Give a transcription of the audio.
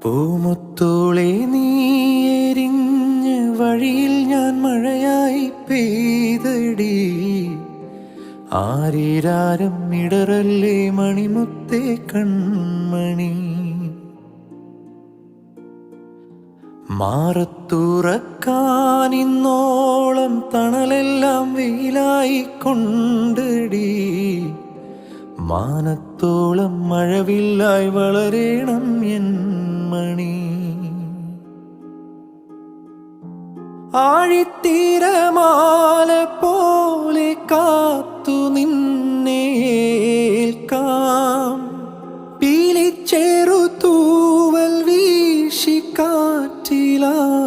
പൂമുത്തോളെ നീ എരിഞ്ഞ വഴിയിൽ ഞാൻ മഴയായി പെയ്തടി. ആരീരാരം ഇടറല്ലേ മണിമുത്തേ കൺമണി. മാറത്തുറക്കാനിന്നോളം തണലെല്ലാം വെയിലായി കൊണ്ടടി. മാനത്തോളം മഴവില്ലായി വളരേണം എൻ മണി. ആഴിത്തീരമാല പോലെ കാത്തു നിന്നേൽക്കാം. പീലിച്ചേറു തൂവൽ വീശി കാറ്റിലാ